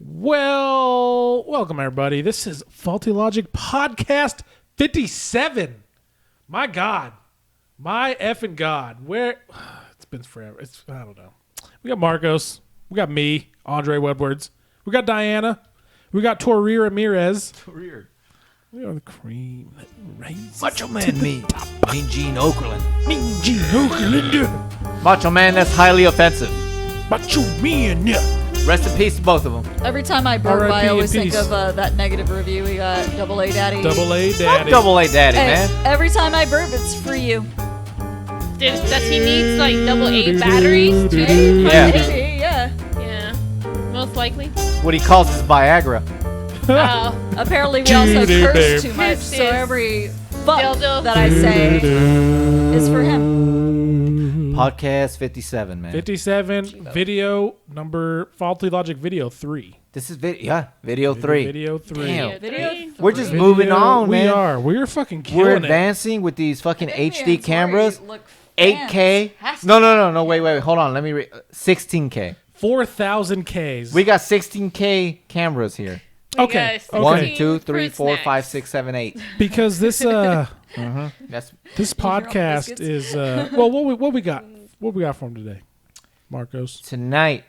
Well, welcome everybody. This is Faulty Logic Podcast 57. My God. My effing God. Where it's been forever. I don't know. We got Marcos. We got me, Andre Woodwards. We got Diana. We got Torir Ramirez. We are the cream that raises Macho Man me. Mean Gene Okerlund. Mean Gene Okerlund. Macho Man, that's highly offensive. Macho Man. Rest in peace to both of them. Every time I burp, I always think peace. of that negative review we got. Double A Daddy. Double A Fuck Daddy. Double A Daddy, Hey, man. every time I burp, it's for you. Does he need like double A batteries too? Yeah. Maybe, yeah. Yeah. Most likely. What he calls his Viagra. Oh. Apparently, we also Judy, curse babe. too much, This so is every fuck dildo. that I say is for him. Podcast 57, man. 57 video number Faulty Logic video 3. This is video 3. Video 3. Damn. Video We're just Video- moving on, man. We are. We're fucking killing We're it. advancing with these fucking Big HD man's cameras. worried, look 8K. fantastic. No. Wait. Hold on. Let me 16K. 4,000 Ks. We got 16K cameras here. Okay. Guys, Okay. 1, 2, 3, fruit 4, snacks. 5, 6, 7, 8. Because this That's this your own podcast biscuits? is well what we got for him today, Marcos. tonight.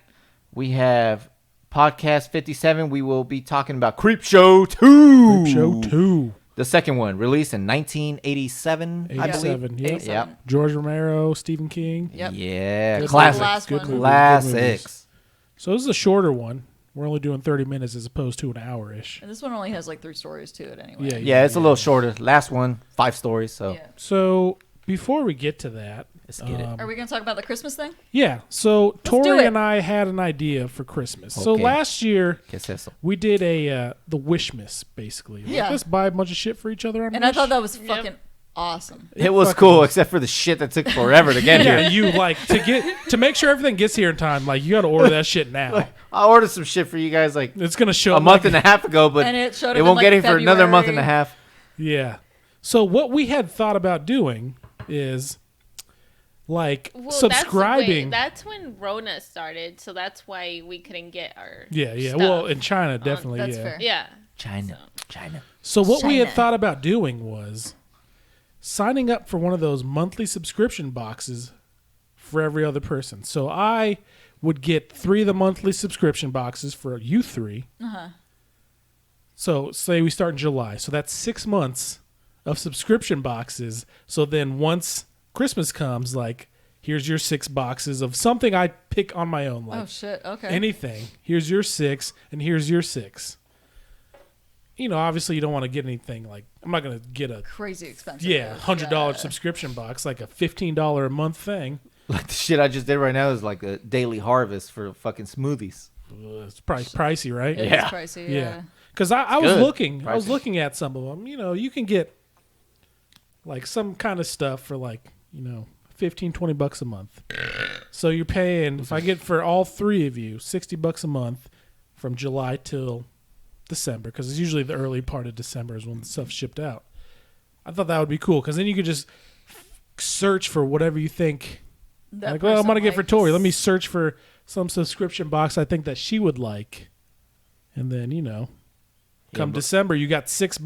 We have podcast 57. We will be talking about Creepshow 2. Show 2. The second one, released in 1987, I believe. 87. Yep. Yep. George Romero, Stephen King. Yep. Yeah, Good classic. Last Good one. movie. Classics. So this is a shorter one. We're only doing 30 minutes as opposed to an hour-ish. And this one only has like 3 stories to it anyway. Yeah. Yeah, it's a little shorter. Last one, 5 stories. So Yeah. So before we get to that, let's get it. Are we going to talk about the Christmas thing? yeah. So do Tori it. and I had an idea for Christmas. So Okay. last year ¿Qué es eso? we did the Wishmas basically. Yeah. Let's buy a bunch of shit for each other on And I Wish. thought that was fucking awesome. It was cool, except for the shit that took forever to get yeah, here. you like to make sure everything gets here in time. Like you got to order that shit now. I ordered some shit for you guys like It's gonna show a up month like- and a half ago, but And it showed up it in, won't like, get here for another month and a February. half. Yeah. So what we had thought about doing is like Well, subscribing. That's when Rona started, so that's why we couldn't get our yeah. stuff. Well, in China, definitely. that's yeah. fair. Yeah. China. So what we had China. thought about doing was signing up for one of those monthly subscription boxes for every other person. So I would get 3 of the monthly subscription boxes for you 3. Uh-huh. So say we start in July. So that's 6 months of subscription boxes. So then once Christmas comes, like, here's your 6 boxes of something I pick on my own. Like Oh, shit. Okay. anything. Here's your 6 and here's your 6. You know, obviously you don't want to get anything like, I'm not going to get a Crazy expensive. $100 Yeah. subscription box, like a $15 a month thing. Like the shit I just did right now is like a daily harvest for fucking smoothies. It's probably pricey, right? It is Yeah. pricey, Yeah. yeah. Because I was good. looking. I was Pricey. looking at some of them. You know, you can get like some kind of stuff for like, you know, $15-20 a month. So you're paying, if I get for all 3 of you, $60 a month from July till December, because it's usually the early part of December is when the stuff's shipped out. I thought that would be cool, because then you could just search for whatever you think. That Like, well, I'm person going to get for likes. Tori. Let me search for some subscription box I think that she would like. And then, you know, come but- December, you got 6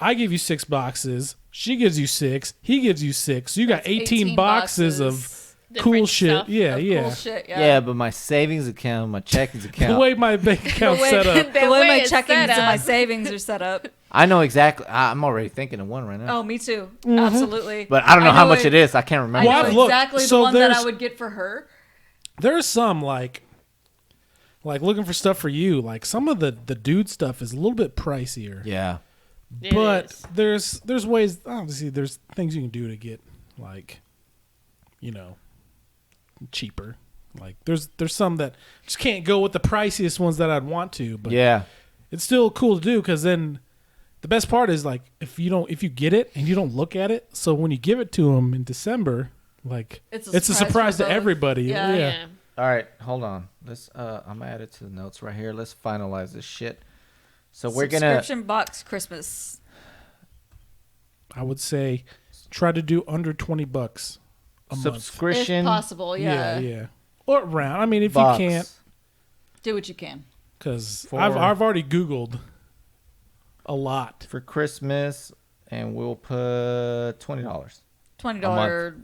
I give you 6 boxes. She gives you 6. He gives you 6. So you got That's 18 boxes of Different cool shit. stuff. Yeah, of yeah. Cool shit, Yeah. but my savings account, my checkings The account. way my bank account's set up. The way my it's checkings set and my up. savings are set up. I know exactly. I'm already thinking of one right now. Oh, me too. Mm-hmm. Absolutely. But I don't know how much it is. is. I can't I remember. Well, know I've looked. exactly So the one that there's- I would get for her. There's some like looking for stuff for you. Like some of the dude stuff is a little bit pricier. Yeah. It But is. there's ways, obviously there's things you can do to get like, you know, cheaper. Like there's some that just can't go with the priciest ones that I'd want to, but Yeah. it's still cool to do, because then the best part is like if you get it and you don't look at it, so when you give it to them in December, like It's it's a surprise for to both. everybody. Yeah. Yeah. All right, hold on. Let's. I'm gonna add it to the notes right here. Let's finalize this shit. So we're gonna. Subscription box Christmas. I would say try to do under $20 a month. Subscription If possible, yeah. Yeah. Or around. I mean, if box. you can't, Do what you can. Because For- I've already Googled a lot. For Christmas, and we'll put $20. $20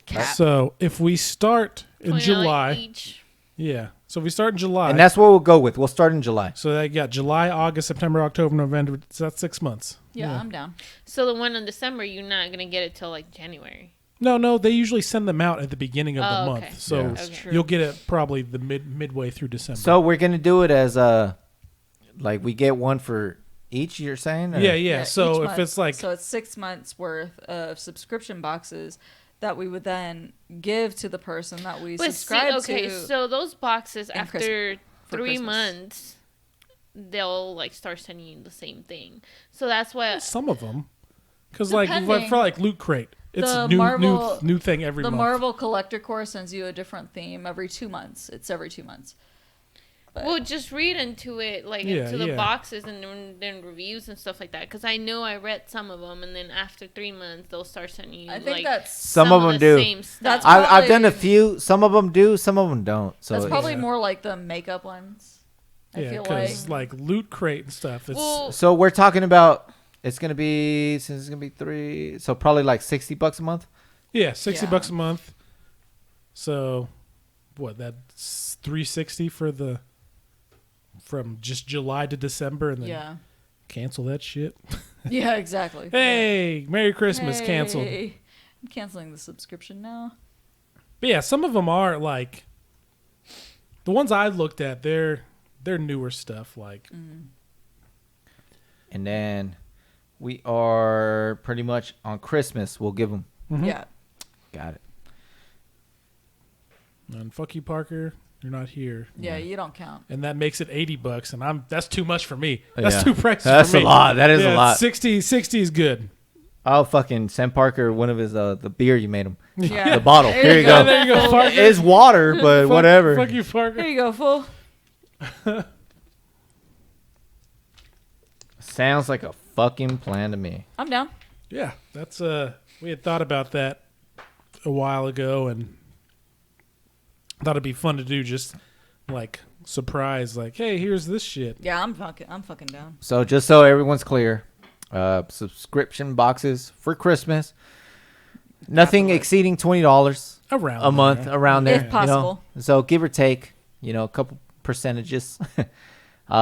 cap. So if we start in $20 July, each. yeah. So if we start in July, And that's what we'll go with. We'll start in July. so that got July, August, September, October, November. So that's 6 months. Yeah, I'm down. So the one in December, you're not gonna get it till like January. No, they usually send them out at the beginning of the Oh, month. okay. So Yeah. That's true. you'll get it probably the midway through December. So we're gonna do it as like we get one for each. You're saying? Or? yeah. So each if month. it's like so it's 6 months worth of subscription boxes that we would then give to the person that we But see, subscribe okay, to. so those boxes in after for 3 Christmas. months, they'll like start sending you the same thing. So that's why. some of them, because like Depending. for like Loot Crate, it's The new Marvel- new thing every the month. Marvel Collector Course sends you a different theme every 2 months. It's every 2 months. But Well, just read into it, like Yeah, into the yeah. boxes and then reviews and stuff like that. Because I know I read some of them, and then after 3 months, they'll start sending you I think like that's Some of them the do. Same stuff. That's I've done a probably- few. Some of them do. Some of them don't. So that's probably Yeah. more like the makeup ones. I Yeah, feel like. because like Loot Crate and stuff. It's Well, So we're talking about. It's gonna be since it's gonna be 3. So probably like $60 a month. yeah, $60 Yeah. a month. So what? That's $360 from just July to December, and then Yeah. cancel that shit. Yeah, exactly. Hey, Merry Christmas, canceled. Hey, I'm canceling the subscription now. But yeah, some of them are like the ones I looked at. They're newer stuff. Like And then we are pretty much on Christmas. We'll give them. Yeah. Got it. and fuck you, Parker. You're not here. Yeah, you don't count. And that makes it $80, and that's too much for me. That's Yeah. too pricey That's for a me. lot. That is a Yeah, lot. 60 is good. I'll fucking send Parker one of his the beer you made him. Yeah. The bottle. There Here you you go. go. There you go, Parker. It's water, but whatever. Fuck you, Here Parker. you go, fool. Sounds like a fucking plan to me. I'm down. Yeah, that's we had thought about that a while ago, and thought it'd be fun to do. Just like surprise, like, hey, here's this shit. Yeah, I'm fucking down. So just so everyone's clear, subscription boxes for Christmas. Nothing exceeding $20 Around a month there. around there, If possible. You know? So give or take, a couple percentages.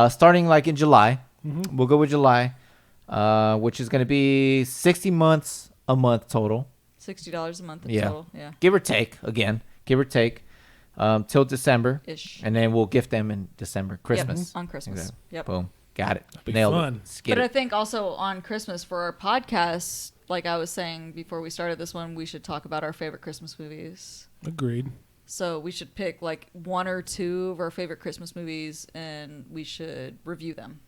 Starting like in July, we'll go with July, which is going to be 60 months a month total. $60 a month in Yeah. total. Yeah. Give or take, again, till December. Ish. And then we'll gift them in December, Christmas. Yep, on Christmas. Exactly. Yep. Boom. Got it. be Nailed fun. it. Let's get But I it. think also on Christmas for our podcast, like I was saying before we started this one, we should talk about our favorite Christmas movies. Agreed. So we should pick like 1 or 2 of our favorite Christmas movies, and we should review them.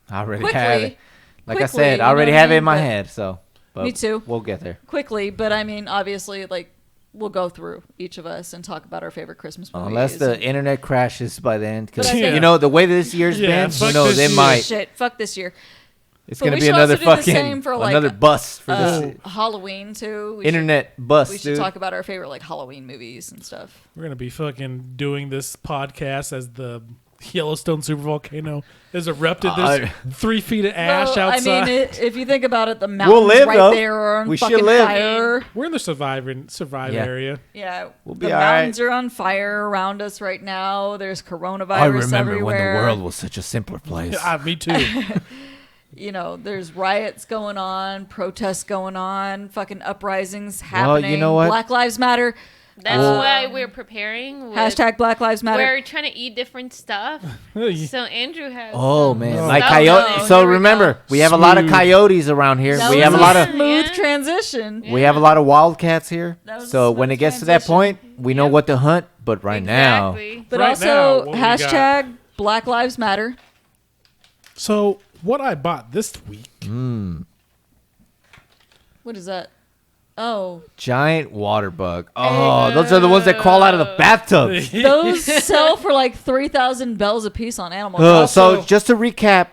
I already Quickly. have it. Like I Quickly, said, you I already know what I have it in mean? my But- head. So, but Me too. We'll get there. Quickly, but I mean, obviously, like we'll go through each of us and talk about our favorite Christmas movies. Unless the and- internet crashes by then, because But I think- the way this year's Yeah, been, fuck who knows, this it year. might. Shit, fuck this year. It's But gonna we be should another also do the fucking same for, like, another bus for this Halloween too. We internet Should, bus, we should dude. talk about our favorite like Halloween movies and stuff. We're gonna be fucking doing this podcast as the Yellowstone supervolcano has erupted. There's 3 feet of ash Well, outside. I mean, if you think about it, the mountains live, right though. there are on We should fucking live. fire. We're in the survive Yeah. area. Yeah, We'll be the all right. mountains are on fire around us right now. There's coronavirus everywhere. was such a simpler place. Me too. You know, there's riots going on, protests going on, fucking uprisings happening. you know what? Black Lives Matter. That's why we're preparing. With, Hashtag Black Lives Matter. We're trying to eat different stuff. So Andrew has. Oh some man, Oh, like stuff coyote. going. So Here we remember, go. we have a lot of Smooth. coyotes around here. That We was have a a lot of smooth Yeah. transition. we have a lot of wildcats here. That was a So when smooth it gets to that transition. point, we know what to hunt. But right now, Exactly. But Right now, also what we got? hashtag Black Lives Matter. So what I bought this week, What is that? Oh, giant water bug. Oh, those are the ones that crawl out of the bathtub. those sell for like 3,000 bells a piece on Animal So Crossing. just to recap,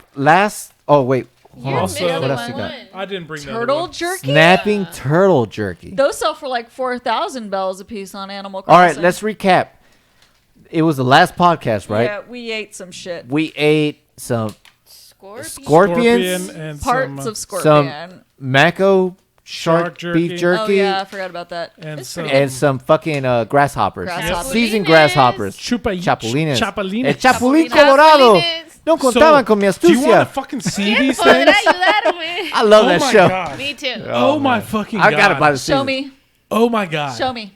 Oh wait, hold You're on. Also- missing What else you got? one. I didn't bring the other Turtle one. jerky. Snapping turtle jerky. Those sell for like 4,000 bells a piece on Animal All Crossing. right, let's recap. it was the last podcast, right? Yeah, we ate some shit. We ate some Scorpion. Scorpions, and Parts some, of scorpion. mako Shark jerky. beef jerky, Oh yeah, I forgot about that. And It's some- pretty and some fucking grasshoppers. Grasshoppers. Seasoned Chapulines. grasshoppers. Chapulines. El Chapulín Chapulines. Colorado. Chapulines. No contaban con mi do you want to astucia. fucking see these Poder things? ayudarme. I love Oh that my show. God. Me too. Oh, my man. fucking I god. gotta buy the Show season. me. Oh my god. Show me.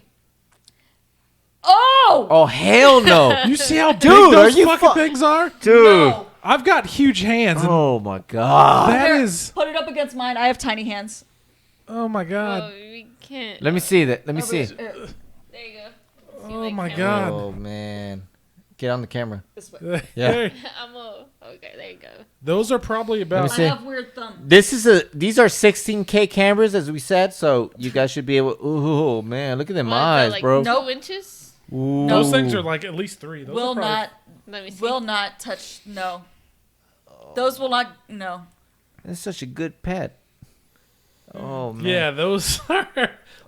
Oh! Oh hell no, You see how big Dude, those are you fucking fu- things are? dude. No. I've got huge hands. And Oh my god. that Here, is. Put it up against mine. I have tiny hands. Oh my Oh, god. we can't. Let me see that. Let me Over see. here. There you go. Oh my camera. god. Oh man, get on the camera. This way. Yeah. Okay, there you go. Those are probably Let me about. I see. have weird thumbs. These are 16K cameras as we said, so you guys should be able. Ooh man, look at them What is eyes, that, like bro. 2 inches? Ooh. Those things are like at least 3. Those Will are probably, not. Let me see. Will not touch. No. Those will not. No. That's such a good pet. Oh man. Yeah, those are.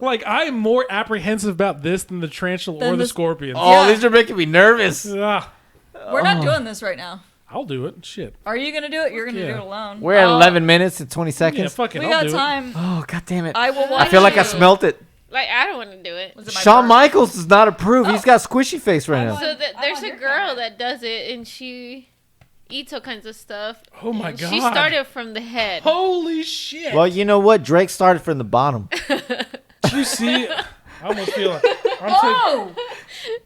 Like, I'm more apprehensive about this than the tarantula or Than the this- scorpions. Oh, Yeah. these are making me nervous. Ah, We're not doing this right now. I'll do it. Shit. Are you gonna do it? You're gonna Yeah. do it alone. We're at Oh, 11 minutes and 20 Yeah, seconds. fuck it. We I'll got do time. Oh god damn it. I will I watch feel like I you. smelt it. Like, I don't want to do it. Was it my Shawn bird? Michaels does not approve. He's Oh. got squishy face right I now. want- So that I there's want a your girl camera. that does it, and she eats all kinds of stuff. Oh my and god. She started from the head. Holy shit. Well, you know what? Drake started from the bottom. Did you see? I almost feel like. I'm taking. Oh!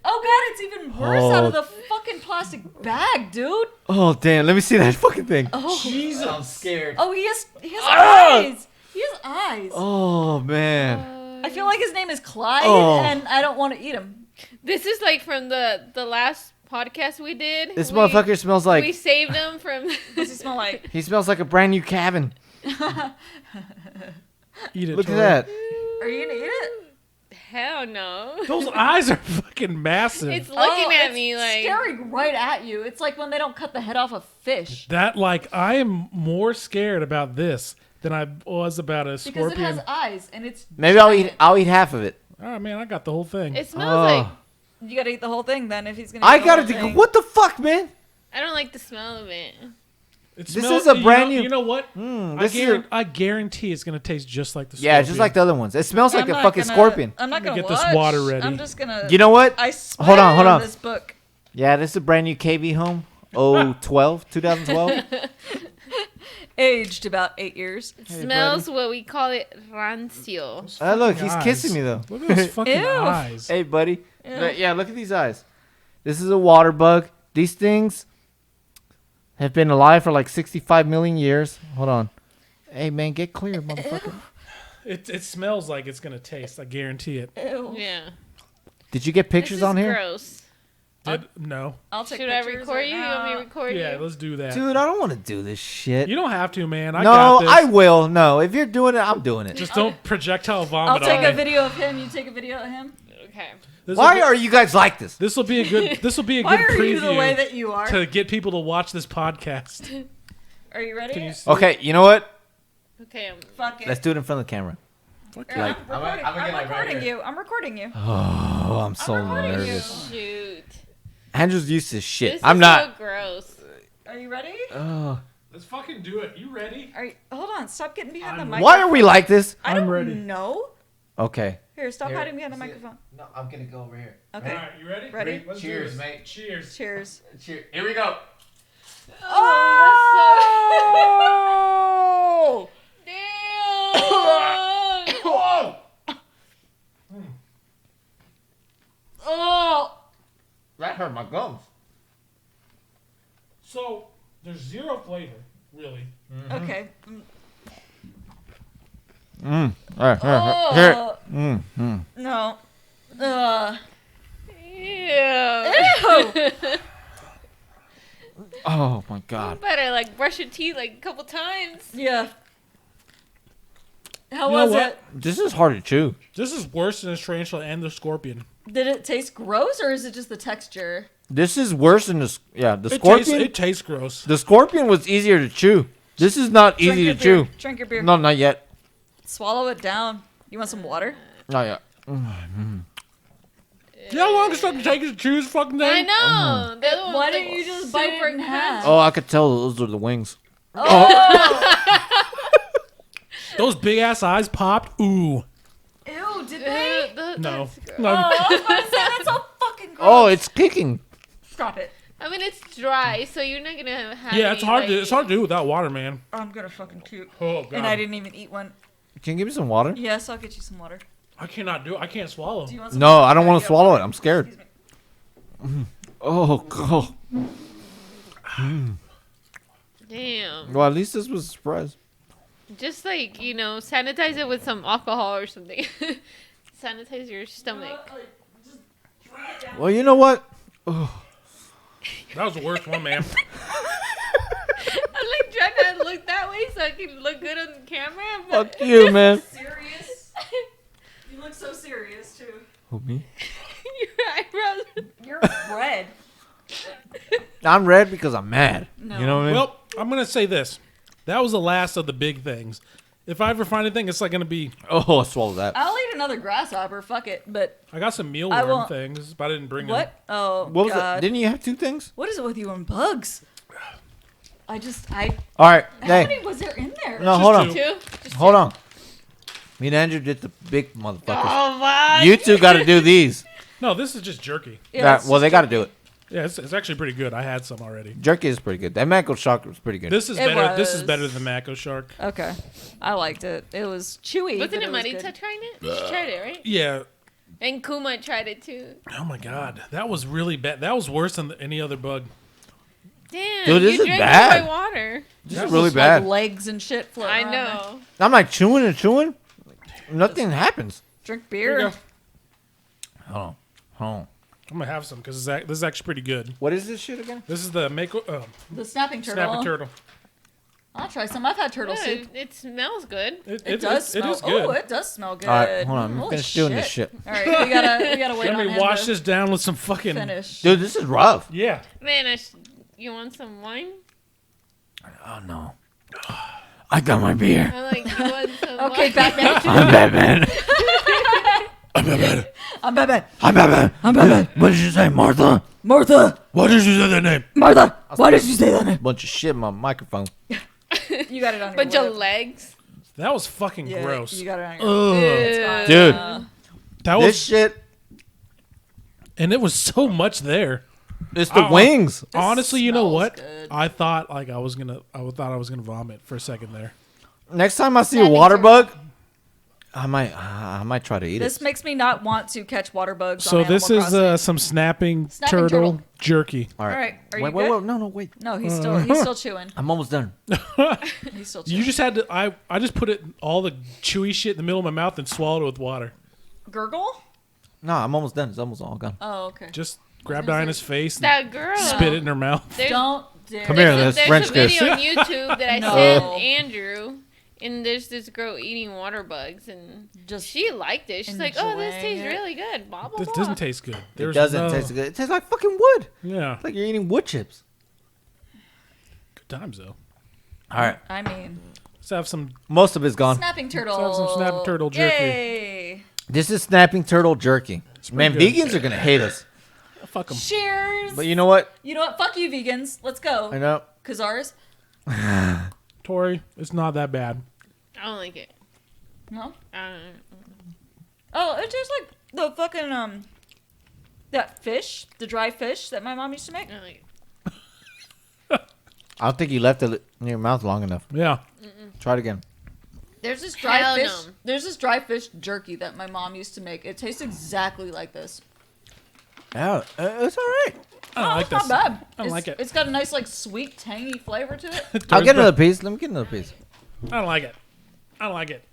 Oh god, it's even worse out of Oh. the fucking plastic bag, dude. Oh damn! Let me see that fucking thing. Oh, Jesus. I'm scared. oh, he has Ah! eyes. He has eyes. Oh man. I feel like his name is Clyde, Oh. and I don't want to eat him. This is like from the last podcast we did. This We- motherfucker smells we like. saved him from. What's he smell like? He smells like a brand new cabin. Eat it. Look at Tori. that. Are you gonna eat it? Hell no. Those eyes are fucking massive. It's looking at it's me like. staring right at you. It's like when they don't cut the head off a fish That, like, I am more scared about this than I was about a because it scorpion. has eyes and it's. Maybe I'll giant. eat. I'll eat half of it. Oh man, I got the whole thing. It smells Oh. like. You gotta eat the whole thing then if he's gonna. I eat the gotta whole think. thing. What the fuck, man? I don't like the smell of it. It This smells- is a brand you know, new- You know what? This is a- I guarantee it's gonna taste just like the. Yeah, just scorpion. like the other ones. It smells like I'm a not fucking gonna- scorpion. I'm not Let me gonna get this watch. water ready. I'm just gonna. You know what? I swear Hold on, hold on. This book. Yeah, this is a brand new KB home. 2012. Aged about 8 years. It smells what we call it rancio. Those Look, fucking he's eyes. kissing me though. Look at those fucking Ew. eyes. Hey, buddy. Ew. But yeah, look at these eyes. This is a water bug. These things have been alive for like 65 million years. Hold on. Hey, man, get clear, motherfucker. It smells like it's gonna taste. I guarantee it. Ew. Yeah. Did you get This pictures is on here? gross. No. I'll take Should I pictures record right you? You want me to now. record Yeah, you? let's do that. Dude, I don't want to do this shit. You don't have to, man. I no, got this. I will. No, if you're doing it, I'm doing it. Just don't projectile I'll vomit take on a me. video of him. You take a video of him. Okay. Why are you guys like this? This will be a good. This will be a Why good are you the way preview that you are? to get people to watch this podcast. Are you ready? Can you see? Okay, you know what? Okay. Fuck it. Let's do it in front of the camera. Fuck Here, yeah. I'm recording, I'm gonna get, like, right recording here. you. I'm recording you. Oh, I'm so recording you. nervous. Shoot. Andrew's used to shit. This I'm is not. so gross. Are you ready? Oh. Let's fucking do it. You ready? Are you, hold on. Stop getting behind the I'm- microphone. Why are we like this? I I'm don't ready. know. Okay. Here, stop Here, hiding behind the see it? microphone. No, I'm gonna go over here. Okay. All right, you ready? Ready? Let's do Cheers, this. mate. Cheers. Cheers. Cheers. Here we go. Oh! Damn. Oh! That hurt my gums. So there's zero flavor, really. Okay. All right, here. Oh! Mm. No. Ew. Ew! Oh my You god. better like brush your teeth like a couple times. Yeah. How You know was what? it? This is hard to chew. This is worse than the tarantula and the scorpion. Did it taste gross or is it just the texture? This is worse than the It scorpion. It tastes gross. The scorpion was easier to chew. This is not Drink easy your to beer. chew. Drink your beer. No, not yet. Swallow it down. You want some water? Not yet. Ew. You know how long it's going to take you to choose fucking thing? I know. The other one's, Why like, didn't you just bite it in half? Oh, I could tell those are the wings. Those big ass eyes popped. Ooh. Ew, did they? No. That's gross. No. Oh, I was about to say, that's so fucking gross. Oh, it's kicking. Stop it. I mean, it's dry, so you're not gonna have. Yeah, any, it's hard like, to do without water, man. I'm gonna fucking puke. Oh god. And I didn't even eat one. Can you give me some water? Yes, I'll get you some water. I cannot do it. I can't swallow. Do you want some No, water? I don't want Yeah, to swallow it. I'm Excuse scared. me. Oh, God. Damn. Well, at least this was a surprise. Just like, sanitize it with some alcohol or something. Sanitize your stomach. Well, you know what? That was the worst one, man. I'm like trying to look that way so I can look good on the camera. But Fuck you, man. Serious? You look so serious, too. Who, me? your eyebrows. You're red. I'm red because I'm mad. No. You know what I mean? Well, I'm gonna say this. That was the last of the big things. If I ever find anything, it's like gonna be. Oh, I swallowed that. I'll eat another grasshopper. Fuck it. But I got some I mealworm won't- things, but I didn't bring them. what? Oh, What was God. it? Didn't you have 2 things? What is it with you and bugs? I. All right. How Hey. many was there in there? No, Just hold on. two. Two? Just Hold on. Me and Andrew did the big motherfuckers. Oh my. You two got to do these. No, this is just jerky. Yeah, it's Well, they just got to do it. Yeah, it's actually pretty good. I had some already. Jerky is pretty good. That Mango Shark was pretty good. This is It better. This is was. better than Mako Shark. Okay. I liked it. It was chewy. Wasn't but it was Marita good. trying it? She tried it, right? Yeah. And Kuma tried it too. Oh my god, that was really bad. That was worse than any other bug. Damn. Dude, this you is drank bad. all my water. this that is really Just, bad. Like legs and shit floating I around there. know. I'm like chewing and chewing. Nothing happens. Drink Here you beer. go. Hold on. Hold on. I'm gonna have some because this is actually pretty good. What is this shit again? This is the Mako The snapping turtle. snapping turtle. I'll try some. I've had turtle Yeah, soup. it smells good. It does smell. It is good. Oh, it does smell good. All right, hold on. I'm Holy finished doing this shit. All right, we gotta wait Let on me him wash to this down with some fucking. finish. Dude, this is rough. Yeah. Man, you want some wine? Oh, no. I got my beer. I like you want some Okay, wine? Batman. I'm Batman. I'm Batman. I'm Batman. I'm Batman. What did you say, Martha? Martha. Why did you say that name? Martha. Why did you say that name? Bunch of shit in my microphone. You got it on your Bunch lip. of legs. That was fucking Yeah, gross. You got it on your lip. It's fine. Dude. That This was, shit, and it was so much there. it's the Oh. wings. Honestly, you know smells what? good. I thought I was gonna vomit for a second there. Next time I see a Snapping water turtle. bug, I might try to eat This it. makes me not want to catch water bugs. So on this Animal is Crossing. some snapping Snapping turtle turtle. jerky. All All right, are you wait, good? wait, no, wait. No, he's still chewing. I'm almost done. He's still chewing. You just had to. I just put all the chewy shit in the middle of my mouth and swallowed it with water. Gurgle? No, I'm almost done. It's almost all gone. Oh, okay. Just grab Diana's face and That girl. spit it in her mouth. There's, Don't dare. Come here, there's let's a, French there's a kiss. video on YouTube that I No. sent Andrew, and there's this girl eating water bugs, and Just she liked it. She's like, "Oh, this enjoying tastes it. really good." Blah blah This blah. doesn't taste good. It There's doesn't no- taste good. It tastes like fucking wood. Yeah, It's like you're eating wood chips. good times though. All right. I mean, Let's have some. Most of it's gone. snapping turtle. Let's have some snapping turtle jerky. Yay. This is snapping turtle jerky. Man, pretty good. vegans are gonna hate us. Fuck them. Cheers. But you know what? You know what? Fuck you, vegans. Let's go. I know. Cause ours. Tori, it's not that bad. I don't like it. No. I Oh, it tastes like the fucking that fish, the dry fish that my mom used to make. don't like it. I don't think you left it in your mouth long enough. Yeah. Try it again. There's this dry Hell fish. no. There's this dry fish jerky that my mom used to make. It tastes exactly like this. Yeah, it's all right. I don't like it's not this. bad. I don't like it. It's got a nice like sweet, tangy flavor to it. I'll get another piece. Let me get another piece. I don't like it. I don't like it.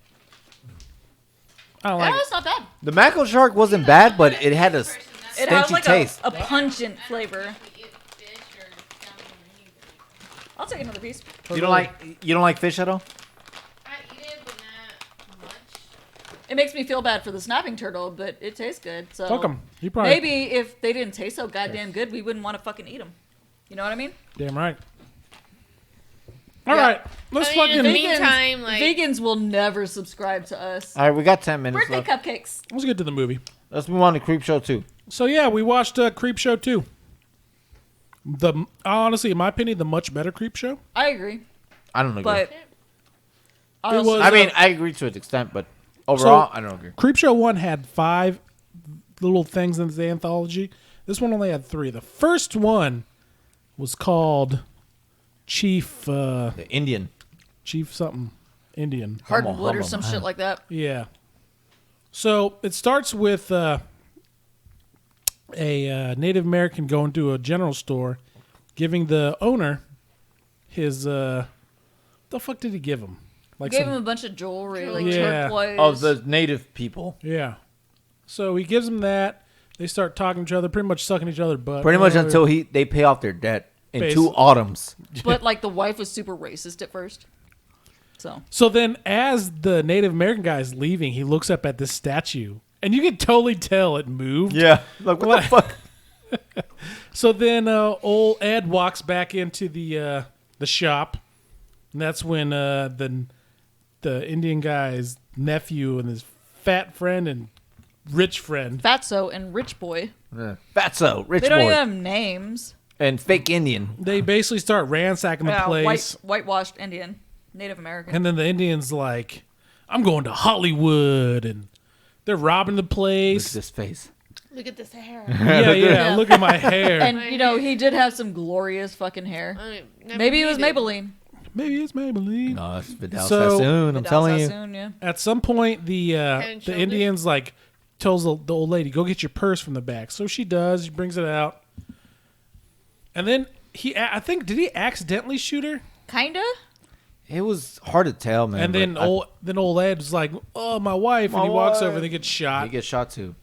I don't Yeah, like it. it's not bad. The mackerel shark wasn't bad, but it had a It has stenchy like taste. a pungent flavor. I'll take another piece. You don't like fish at all? I eat it, but not much. It makes me feel bad for the snapping turtle, but it tastes good. So Fuck them. You probably maybe if they didn't taste so goddamn good, we wouldn't want to fucking eat them. You know what I mean? damn right. All Yeah. right, let's I mean, in the fucking meantime, like Vegans will never subscribe to us. All right, we got 10 minutes Birthday left. cupcakes. let's get to the movie. Let's move on to Creepshow 2. So yeah, we watched Creepshow 2. Honestly, in my opinion, the much better Creepshow. I agree, I don't agree. but It was- I mean, I agree to an extent, but overall, I don't agree. Creepshow 1 had 5 little things in the anthology. This one only had 3. The first one was called Chief The Indian. Chief something Indian. Hardwood or Humble, some shit like that. Yeah. So it starts with a Native American going to a general store, giving the owner his the fuck did he give him? Like Gave some- him a bunch of jewelry, like Yeah. turquoise. Of the native people. Yeah. So he gives them that. They start talking to each other, pretty much sucking each other butt. Pretty much until they pay off their debt in Basi- 2 autumns. But like the wife was super racist at first. So then, as the Native American guy is leaving, he looks up at this statue, and you can totally tell it moved. Yeah. Like, what the fuck? So then, old Ed walks back into the shop, and that's when the Indian guy's nephew and his fat friend and rich friend. Fatso and Rich Boy. Fatso, rich They don't boy, even have names. and fake Indian. They basically start ransacking the place, Whitewashed Indian, Native American. and then the Indians like, "I'm going to Hollywood," and they're robbing the Look at place. this face. Look at this hair. Yeah, Yeah. look at my hair. And you know he did have some glorious fucking hair. Never Maybe it was needed. Maybelline. Maybe it's Maybelline. No, it's Vidal So- Sassoon. I'm Vidal telling you. Sassoon, yeah. At some point, the and shoulders. Indians like tells the old lady, "Go get your purse from the back." So she does. She brings it out, and then I think, did he accidentally shoot her? Kinda. It was hard to tell, man. And then but old Ed was like, "Oh, my wife," and My he walks wife. over. They get shot, he gets shot too.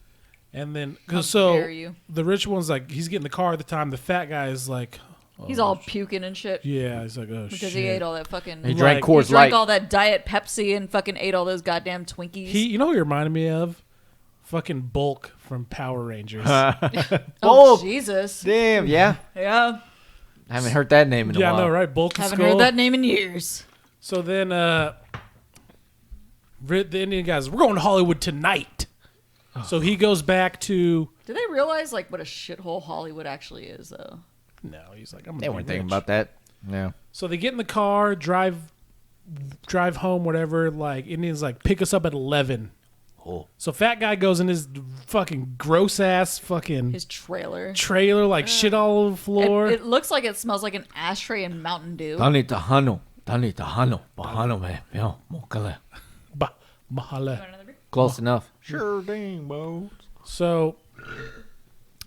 and then How so dare you. the rich one's like, he's getting the car at the time. The fat guy is like, He's all puking and shit. yeah, he's like, "Oh Because shit." he ate all that fucking. He Like- drank he Coors drank Light. all that Diet Pepsi and fucking ate all those goddamn Twinkies. You know who he reminded me of? Fucking Bulk from Power Rangers. oh Bulk. Jesus! Damn, yeah. Yeah, I haven't heard that name in a Yeah, I while. know, right? Bulk and haven't Skull. heard that name in years. So then, the Indian guys, "We're going to Hollywood tonight." So he goes back to. Do they realize like what a shithole Hollywood actually is, though? No, he's like, "I'm gonna They be weren't thinking rich." about that. Yeah. So they get in the car, drive home, whatever. Like Indians, like, pick us up at 11. Oh. So fat guy goes in his fucking gross ass fucking His trailer. trailer, like shit all over the floor. It looks like it smells like an ashtray and Mountain Dew. Dani Tahano. Bahano, man. Yo, mokale. Mahala. Close enough. Sure thing, bro. So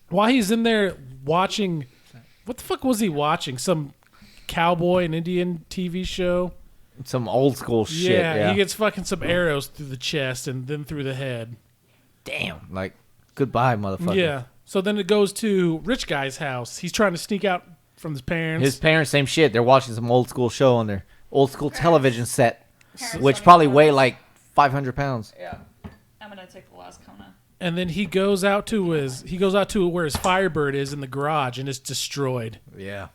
while he's in there watching, what the fuck was he watching? Some cowboy and Indian TV show. Some old school shit. Yeah. He gets fucking some arrows through the chest and then through the head. Damn. Like, goodbye, motherfucker. Yeah. So then it goes to rich guy's house. He's trying to sneak out from his parents. His parents, same shit. They're watching some old school show on their old school television set, which probably weigh like 500 pounds. Yeah. I'm gonna take the last Kona. And then he goes out to where his Firebird is in the garage, and it's destroyed. Yeah.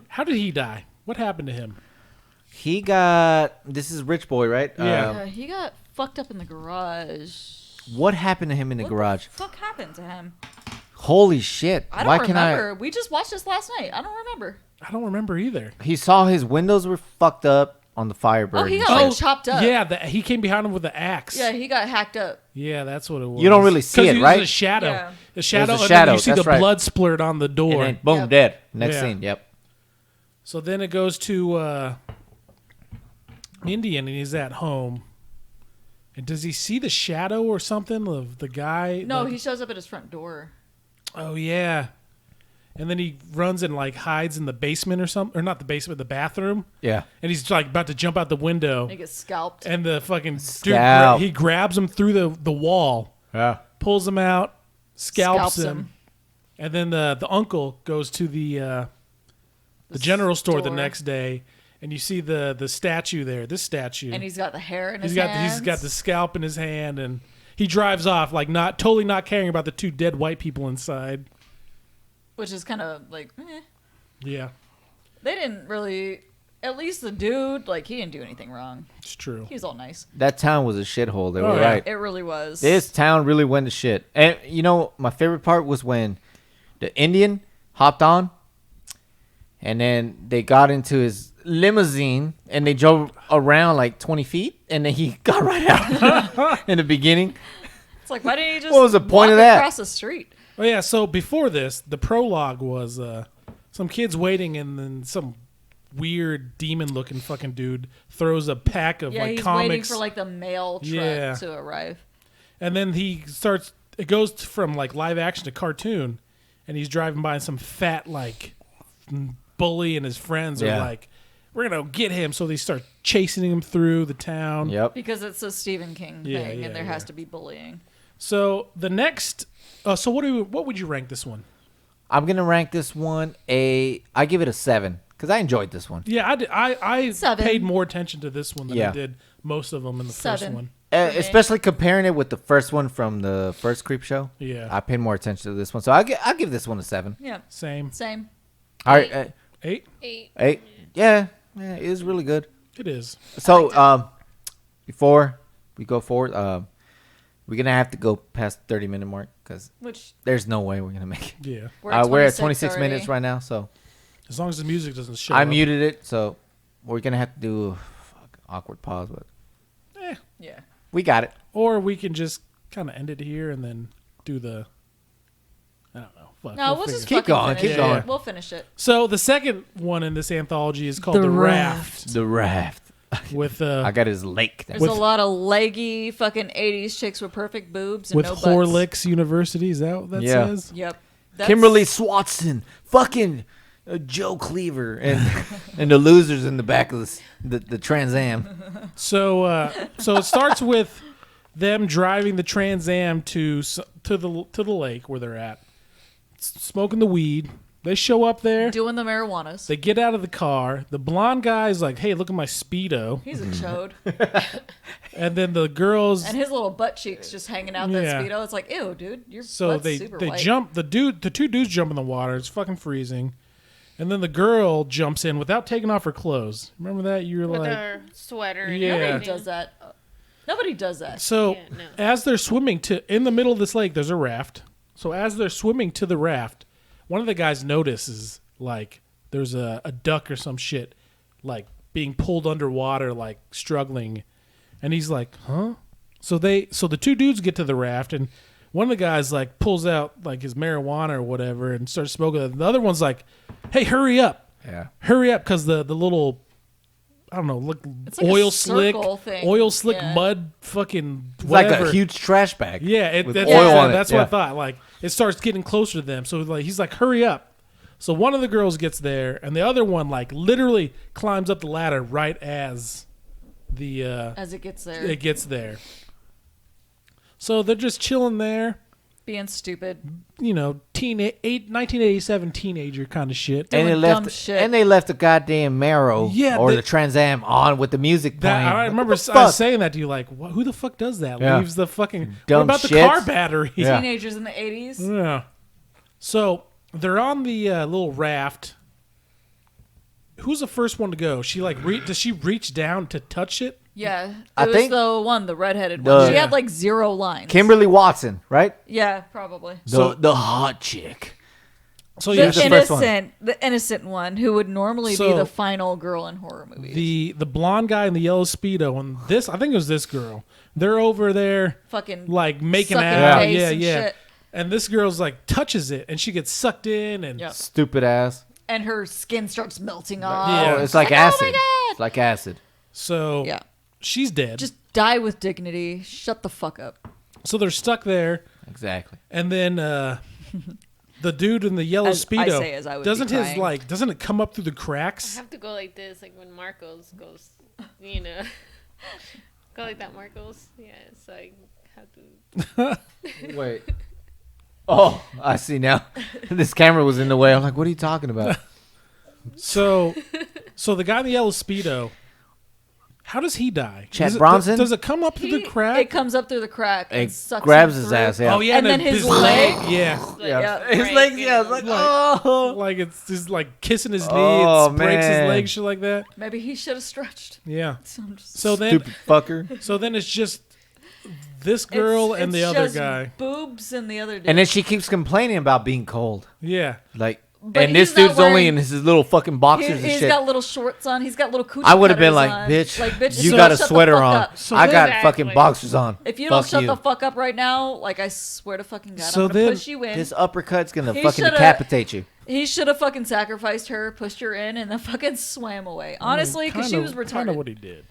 How did he die? What happened to him? He got. This is Rich Boy, right? Yeah. He got fucked up in the garage. What happened to him in the What garage? the fuck happened to him? Holy shit! I don't Why remember. We just watched this last night. I don't remember. I don't remember either. He saw his windows were fucked up on the Firebird. Oh, he and got shit. like chopped up. Yeah, he came behind him with the axe. Yeah, he got hacked up. Yeah, that's what it was. You don't really see 'Cause it, was right? a shadow. Yeah. The shadow. It was a and shadow, then you see that's the right. blood splurt on the And door. then boom, Yep. dead. Next Yeah. scene. Yep. So then it goes to Indian, and he's at home. And does he see the shadow or something of the guy? No, like- he shows up at his front door. Oh yeah. And then he runs and like hides in the basement or something, or not the basement, the bathroom. Yeah. And he's like about to jump out the window, And he gets scalped. and the fucking dude, Scalp. he grabs him through the wall, Yeah. pulls him out, scalps him. him. And then the uncle goes to the general store the store. next day, and you see the statue there. This statue, And he's got the hair in his he's hands. got the scalp in his hand, and he drives off like totally not caring about the two dead white people inside. Which is kind of like, Yeah, they didn't really at least the dude, like, he didn't do anything wrong. It's true. He was all nice. That town was a shithole. They Oh, were yeah. right. It really was. This town really went to shit. And you know, my favorite part was when the Indian hopped on, and then they got into his limousine, and they drove around like 20 feet, and then he got right out in the beginning. It's like, why didn't he just What was the point walk of that? across the street? Oh yeah. So before this, the prologue was some kids waiting, and then some weird demon-looking fucking dude throws a pack of Yeah, like he's comics. waiting for like the mail truck Yeah. to arrive. And then he starts. It goes from like live action to cartoon, and he's driving by, and some fat like bully and his friends are Yeah. like, "We're gonna get him." So they start chasing him through the town. Yep. Because it's a Stephen King Yeah, thing, yeah, and there has yeah. to be bullying. So the next. So what would you rank this one? I'm gonna rank this one I give it a 7 because I enjoyed this one. Yeah, I did. I 7. paid more attention to this one than I Yeah. did most of them in the first 7. one. For me. Especially comparing it with the first one from the first Creepshow. Yeah. I paid more attention to this one, so I'll give this one a 7. Yeah, Same. same. All right, 8. 8. 8. Yeah, it is really good. It is. So before we go forward, we're gonna have to go past 30-minute mark because Which there's no way we're gonna make it. Yeah. we're at We're at 26 26 minutes already. right now, so As long as the music doesn't show. I up. muted it, so we're gonna have to do a awkward pause, but Eh. Yeah. we got it. Or we can just kind of end it here and then do the. I don't know. Fuck, No, we'll figure just it Keep fucking going, finish keep it. going. We'll finish it. So the second one in this anthology is called The The Raft. Raft, The raft. with I got his lake. There's With- a lot of leggy fucking 80s chicks with perfect boobs and with no butts. Horlicks University. Is that what that Yeah. says? Yep. That's- Kimberly Swatson, fucking Joe Cleaver, and and the losers in the back of the Trans Am. So it starts with them driving the Trans Am to the lake where they're at, smoking the weed. They show up there. doing the marijuanas. They get out of the car. The blonde guy's like, "Hey, look at my Speedo." He's a chode. And then the girls. And his little butt cheeks just hanging out that Yeah. Speedo. It's like, ew, dude, your So butt's they super they white. jump. The two dudes jump in the water. It's fucking freezing. And then the girl jumps in without taking off her clothes. Remember that? You were With like, her sweater. And Yeah. Nobody everything. does that. Nobody does that. so Yeah, no. as they're swimming in the middle of this lake, there's a raft. So as they're swimming to the raft, one of the guys notices like there's a duck or some shit like being pulled underwater, like struggling, and he's like, "Huh?" So the two dudes get to the raft, and one of the guys like pulls out like his marijuana or whatever and starts smoking it. The other one's like, "Hey, hurry up, Yeah. because the little." I don't know, look, It's like a oil slick, circle thing. Yeah. mud, fucking It's like whatever. a huge trash bag. Yeah, with that's, oil on it. that's yeah. what I thought. Like it starts getting closer to them, so like he's like, "Hurry up!" So one of the girls gets there, and the other one like literally climbs up the ladder right as the As it gets there. it gets there. So they're just chilling there, Being stupid. 1987 teenager kind of shit. And they Doing left dumb shit. and they left the goddamn Marrow Yeah, or they- the Trans Am on with the music playing. That, I Like, remember what the I was fuck? saying that to you, like, who the fuck does that? Yeah. Leaves the fucking. What Dumb about the shits. car battery? Yeah. Teenagers in the 80s. Yeah. So they're on the little raft. Who's the first one to go? She like does she reach down to touch it? Yeah. It I was think the redheaded the- one. She Yeah. had like 0 lines. Kimberly Watson, right? Yeah, probably. The hot chick. So The yeah, was the first one. innocent one who would normally be So, the final girl in horror movies. the blonde guy in the yellow Speedo and this, I think it was this girl. They're over there fucking like making sucking out. face Yeah, and yeah. shit. And this girl's like touches it and she gets sucked in and Yep. Stupid ass. And her skin starts melting off. Yeah. Oh, it's like oh acid. my God. It's like acid. so Yeah. she's dead. Just die with dignity. Shut the fuck up. So they're stuck there. Exactly. And then the dude in the yellow As I Speedo say as I would be doesn't his crying. like doesn't it come up through the I cracks? have to go like this, like when Marcos goes, go like that, Marcos. Yeah, so I have to. Wait. Oh, I see now. This camera was in the way. I'm like, what are you talking about? So the guy in the yellow Speedo How does he die? Chad Does it- Bronson? Does it come up through the crack? It comes up through the crack and It sucks grabs him his through. ass. Yeah. Oh yeah, And then his leg. leg. Yeah. Yeah. His legs. Yeah. It's like, oh. Like it's just like kissing his knee. Oh, It breaks his man. leg, shit like that. Maybe he should have stretched. Yeah. So I'm just- So then, Stupid fucker. so then it's just this girl and it's the other just guy. Boobs and the other dude. And then she keeps complaining about being cold. Yeah. Like, But and this he's not dude's only wearing- in his little fucking boxers and He's shit. got little shorts on. He's got little coochie I would have been like, cutters on. bitch, so you got a shut the sweater fuck on. up. So I got Exactly. fucking boxers on. If you don't Fuck shut you. the fuck up right now, like I swear to fucking God, So I'm gonna then- push you in. This uppercut's gonna He fucking shoulda- decapitate you. He should have fucking sacrificed her, pushed her in, and then fucking swam away. Honestly, because she was retarded. Kind of what he did.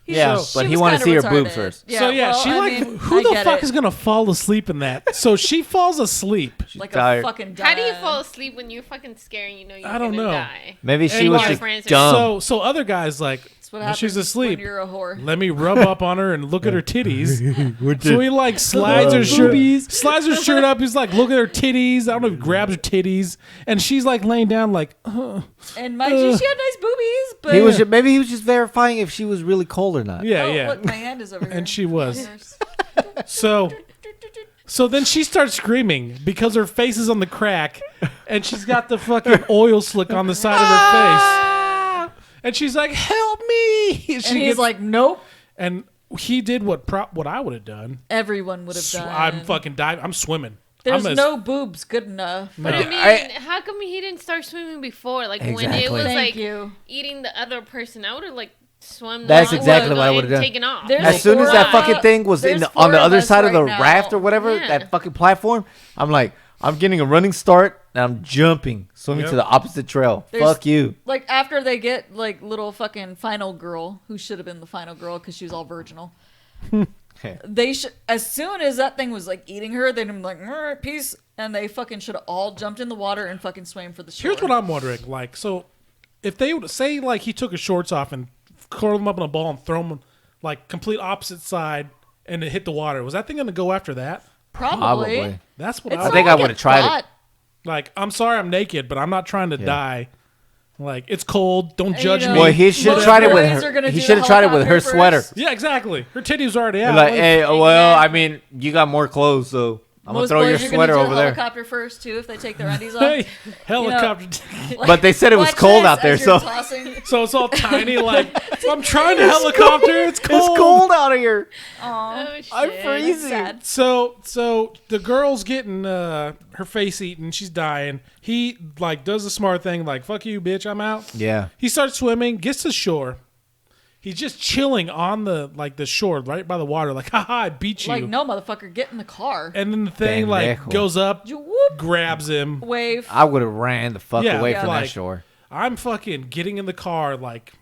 Yeah, She but he was wanted to see kinda her boobs retarded. first. Yeah, so yeah, well, she I like mean, who I the get fuck it. is gonna fall asleep in that? So she falls asleep. like tired. a fucking How do you dumbass. fall asleep when you're fucking scared and you know you're I don't gonna know. die? Maybe she And was like- just Friends are- dumb. So other guys like That's what when happens she's asleep. when you're a whore. Let me rub up on her and look at her titties. So he like slides her shirt, slides her shirt up. He's like, look at her titties. I don't know if he grabs her titties, and she's like laying down like, And mind you, she had nice boobies, but He was maybe he was just verifying if she was really cold or not. yeah, oh, yeah. look, my hand is over here. And she was. So then she starts screaming because her face is on the crack, and she's got the fucking oil slick on the side of her face, and she's like, "Help me!" And he's like, nope. and he did what I would have done. Everyone would have done. I'm fucking diving. I'm swimming. There's I'm no boobs good enough. No. But I mean, I- how come he didn't start swimming before? Like when it Exactly. was Thank like you. eating the other person, I would have like swum. That's the exactly long what I way would've and done. Taken off. There's As soon as four that of fucking us- thing was there's on the four other of us side of the right now. raft or whatever, Yeah. that fucking platform, I'm like, I'm getting a running start and I'm jumping, swimming Yep. to the opposite trail. There's- Fuck you. Like after they get like little fucking final girl, who should have been the final girl because she was all virginal. They should, as soon as that thing was like eating her, they'd be like, all right, peace, and they fucking should have all jumped in the water and fucking swam for the shore. Here's what I'm wondering. Like, so if they would say like he took his shorts off and curled them up in a ball and throw them like complete opposite side and it hit the water, was that thing gonna go after that? Probably. That's what It's I not would think I like would've a tried it. thought. like. I'm sorry, I'm naked, but I'm not trying to die. Like, it's cold. Don't judge you know, me. Well, he should have Most tried it with boys are her. gonna He do should have the tried it with her helicopter sweater. first. Yeah, exactly. Her titty was already out. Like, hey, well, I Exactly. mean, you got more clothes, so I'm gonna Most throw your boys are gonna sweater do over the there. helicopter first too if they take their undies off. Hey, helicopter. But they said it was Watch cold this out there, as you're so tossing. So it's all tiny. Like, I'm trying to helicopter. It's cold. it's cold out here. Aw, Oh, shit. I'm that's freezing. sad. So the girl's getting her face eaten. She's dying. He like does the smart thing, like fuck you, bitch, I'm out. Yeah. He starts swimming, gets to shore. He's just chilling on the shore, right by the water, like haha, I beat you. Like, no, motherfucker, get in the car. And then the thing like Pendejo. goes up, You whoop, grabs him. wave. I would have ran the fuck Yeah, away yeah. from Like- that shore. I'm fucking getting in the car, like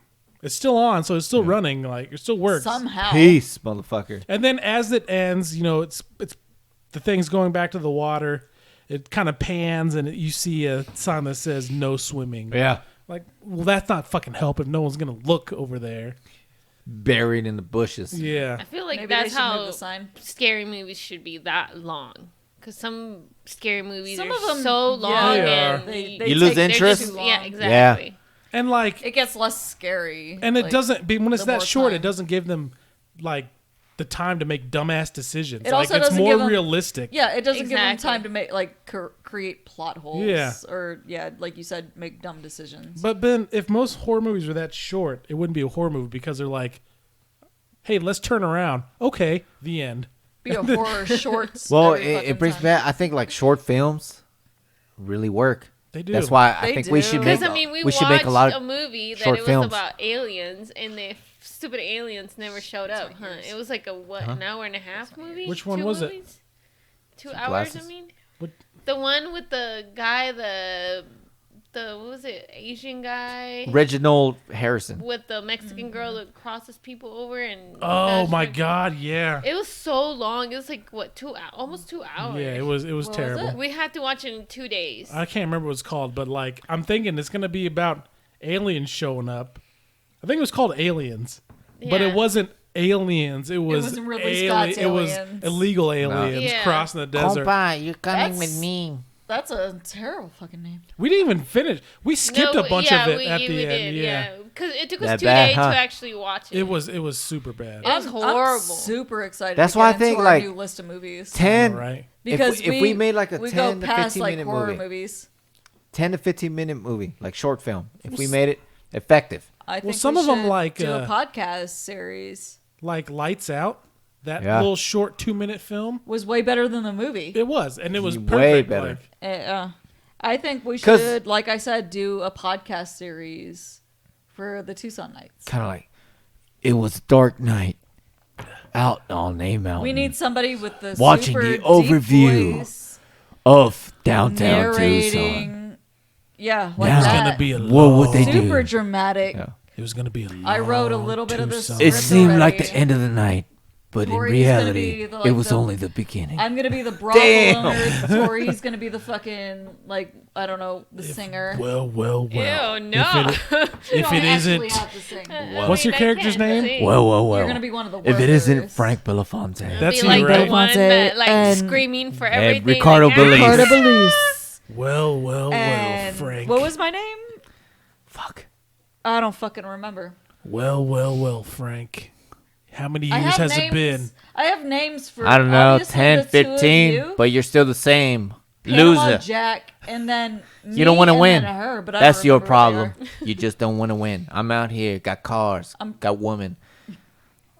it's still on, so it's still running, like it still works. Somehow. Peace, motherfucker. And then as it ends, you know, it's the thing's going back to the water. It kind of pans, and you see a sign that says "No swimming." Yeah. Like, well, that's not fucking help if no one's gonna look over there. Buried in the bushes. Yeah, I feel like Maybe they that's should move how the sign. scary movies should be that long. Because some scary movies Some are of them, so yeah, long They and are. They You lose take- they're interest? just- too yeah, long. exactly. and like, It gets less scary. and it Like, doesn't be when it's the that more short. time. It doesn't give them like the time to make dumbass decisions. It like also it's doesn't more give 'em- realistic. Yeah, it doesn't give them Exactly. time to make like create plot holes. Yeah. Or like you said, make dumb decisions. But Ben, if most horror movies were that short, it wouldn't be a horror movie because they're like, "Hey, let's turn around." Okay, the end. Be a horror shorts. Well, every fucking it brings time. back. I think like short films really work. They do. That's why I They think we do. should make. Because I mean, we should watched make a lot a of. movie that short it was films. about aliens, and the stupid aliens never showed up. Huh? It was like a an hour and a half movie. Which one Two was it? movies? 2 hours. Glasses? I mean, What- the one with the guy, the what was it? Asian guy Reginald Harrison. with the Mexican girl that crosses people over and. Oh does my her- god, yeah. It was so long. It was like what almost 2 hours. Yeah, it was What was terrible. it? We had to watch it in 2 days. I can't remember what it's called, but like I'm thinking it's gonna be about aliens showing up. I think it was called Aliens, but it Yeah. wasn't aliens. It was wasn't Ridley Scott's It was aliens. illegal aliens Yeah. crossing the desert. you're coming That's- me. That's a terrible fucking name. We didn't even finish. We skipped No, a bunch yeah, of it we, at we the did, end. Yeah. because it took us That 2 bad, days huh? to actually watch it. It was super bad. It was I'm horrible. super excited. That's to why get I think, into our like, new list of movies. 10, Right? Because if we made like a we 10 go to past 15 like minute horror movie. movies. 10 to 15 minute movie, like short film. If we made it effective. I think some we of 'em should like, do a podcast series. Like Lights Out, that Yeah. little short 2-minute film. Was way better than the movie. It was, and it was Way perfect. better. Like, I think we 'Cause- should, like I said, do a podcast series for the Tucson Nights. Kind of like, it was a dark night out on a mountain. We need somebody with the Watching super the deep overview voice, of downtown Tucson. narrating. Yeah, like Now- it's that. gonna be a What would they do? Super dramatic. Yeah. It was gonna be a I wrote a long little bit of the Tucson. script. It seemed like already. the end of the night, but Tori's in gonna reality, be the, it like, was the- only the beginning. I'm gonna be the brothel Damn. owner. Tori's gonna be the fucking like I don't know the singer. Well. Ew, no. If You it don't actually isn't, have to sing. What's your character's name? Well. You're gonna be one of the If it isn't workers. Frank Belafonte, That's be you, like right? the one that like And- screaming for And everything. Ricardo like, Belize. Ricardo Belize. well, And Frank. what was my name? fuck. I don't fucking remember. Well, Frank. How many I years have has names, it been? I have names for I don't know, obviously 10, the two of 15, you, but you're still the same. Panama Loser. Jack, and then You don't want to win. Her, but I That's don't your remember who they problem. You just don't want to win. I'm out here, got cars, I'm- got women,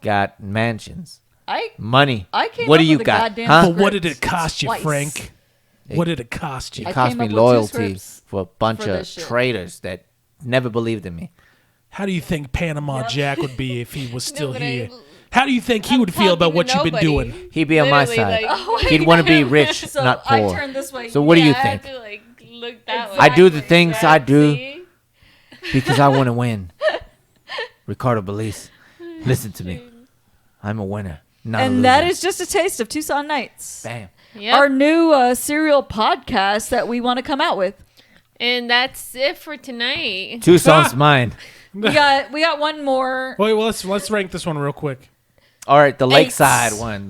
got mansions, are. money. I came What up do you with a got? goddamn Huh? But what did script it cost you, twice. Frank? What did it cost you? It I cost came me up with two loyalty scripts for a bunch for of this shit. traitors that never believed in me. How do you think Panama Yep. Jack would be if he was still No, but here? I- How do you think he I'm would feel about talking what to you've been nobody. doing? He'd be on my Literally, side. like- Oh, He'd want to be rich, So not I poor. turn this way. So what do you I think? have to like look that way. I do the things I do See? because I want to win. Ricardo Belize, listen to me. I'm a winner, not a And that loser. is just a taste of Tucson Nights. Bam. Yep. Our new serial podcast that we want to come out with. And that's it for tonight. Tucson's mine. We got one more. Wait, well, let's rank this one real quick. All right, the Eights. lakeside one.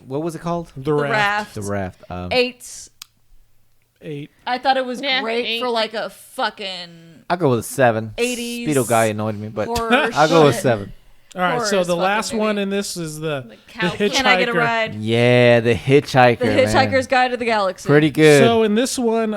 What was it called? The The raft. raft. The raft. 8. 8. I thought it was Yeah, great 8. for like a fucking I'll go with a 7. 80s Speedo guy annoyed me, but horror I'll go with shit. 7. All right, Horror so as the fucking last one movie. in this is the cow- hitchhiker. Can I get a ride? Yeah, the hitchhiker. The man. Hitchhiker's Guide to the Galaxy. Pretty good. So in this one,